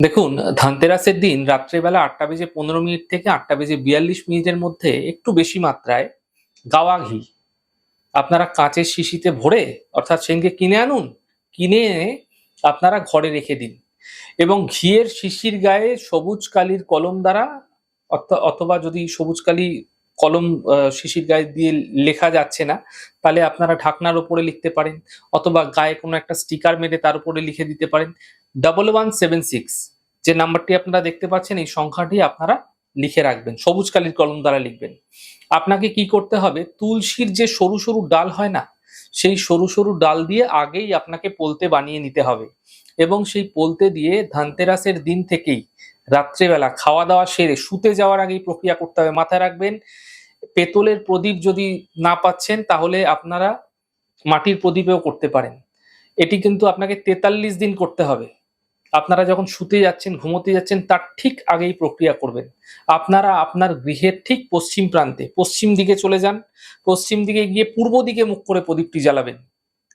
দেখুন, ধনতেরাসের দিন রাত্রেবেলা ৮টা বেজে ১৫ মিনিট থেকে ৮টা বেজে ৪২ মিনিটের মধ্যে একটু বেশি মাত্রায় গাওয়া ঘি আপনারা কাঁচের শিশিতে ভরে অর্থাৎ সেদিনকে কিনে আনুন। কিনে এনে আপনারা ঘরে রেখে দিন এবং ঘিয়ের শিশির গায়ে সবুজ কালির কলম দ্বারা অথবা যদি সবুজ কালি কলম শিশির গায়ে দিয়ে লেখা যাচ্ছে না, তাহলে আপনারা ঢাকনার উপরে লিখতে পারেন অথবা গায়ে কোনো একটা স্টিকার মেরে তার উপরে লিখে দিতে পারেন 1176। যে নাম্বারটি আপনারা দেখতে পাচ্ছেন এই সংখ্যাটি আপনারা লিখে রাখবেন, সবুজ কালির কলম দ্বারা লিখবেন। আপনাকে কি করতে হবে, তুলসীর যে সরু সরু ডাল হয় না, সেই সরু সরু ডাল দিয়ে আগেই আপনাকে পোলতে বানিয়ে নিতে হবে এবং সেই পোলতে দিয়ে ধনতেরাসের দিন থেকেই রাত্রেবেলা খাওয়া দাওয়া সেরে শুতে যাওয়ার আগেই প্রক্রিয়া করতে হবে। মাথায় রাখবেন, পেতলের প্রদীপ যদি না পাচ্ছেন তাহলে আপনারা মাটির প্রদীপেও করতে পারেন। এটি কিন্তু আপনাকে ৪৩ দিন করতে হবে। আপনারা যখন শুতে যাচ্ছেন, ঘুমোতে যাচ্ছেন, তার ঠিক আগেই প্রক্রিয়া করবেন। আপনারা আপনার গৃহের ঠিক পশ্চিম প্রান্তে, পশ্চিম দিকে চলে যান। পশ্চিম দিকে গিয়ে পূর্ব দিকে মুখ করে প্রদীপটি জ্বালাবেন।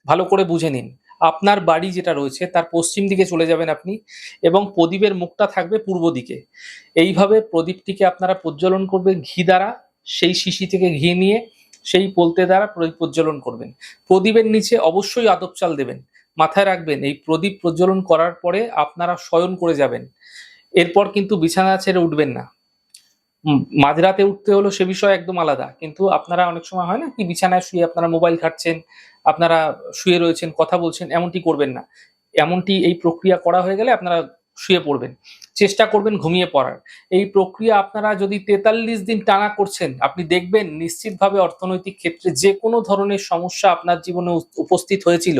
ভালো করে বুঝে নিন। আপনার বাড়ি যেটা রয়েছে তার পশ্চিম দিকে চলে যাবেন আপনি এবং প্রদীপের মুখটা থাকবে পূর্ব দিকে। এইভাবে প্রদীপটিকে আপনারা প্রজ্বলন করবেন ঘি দ্বারা। সেই শিশি থেকে ঘি নিয়ে সেই পোলতে দ্বারা প্রদীপ প্রজ্বলন করবেন। প্রদীপের নিচে অবশ্যই আতপ চাল দেবেন। মাথায় রাখবেন, এই প্রদীপ প্রজ্বলন করার পরে আপনারা শয়ন করে যাবেন। এরপর কিন্তু বিছানা ছেড়ে উঠবেন না। মাঝরাতে উঠতে হলো সে বিষয় একদম আলাদা। কিন্তু আপনারা অনেক সময় হয় না কি, বিছানায় শুয়ে আপনারা মোবাইল ঘাঁটছেন, আপনারা শুয়ে রয়েছেন, কথা বলছেন, এমনটি করবেন না। এমনটি এই প্রক্রিয়া করা হয়ে গেলে আপনারা শুয়ে পড়বেন। চেষ্টা করবেন ঘুমিয়ে পড়ার। এই প্রক্রিয়া আপনারা যদি ৪৩ দিন টানা করছেন, আপনি দেখবেন নিশ্চিতভাবে অর্থনৈতিক ক্ষেত্রে যে কোনো ধরনের সমস্যা আপনার জীবনে উপস্থিত হয়েছিল,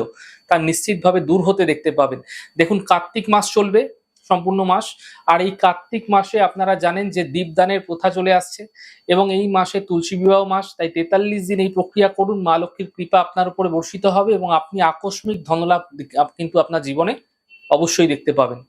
তা নিশ্চিতভাবে দূর হতে দেখতে পাবেন। দেখুন, কার্তিক মাস চলবে সম্পূর্ণ মাস। আর এই কার্তিক মাসে আপনারা জানেন যে দীপদানের প্রথা চলে আসছে এবং এই মাসে তুলসী বিবাহ মাস। তাই ৪৩ দিন এই প্রক্রিয়া করুন। মা লক্ষ্মীর কৃপা আপনার উপরে বর্ষিত হবে এবং আপনি আকস্মিক ধনলাভ কিন্তু আপনার জীবনে অবশ্যই দেখতে পাবেন।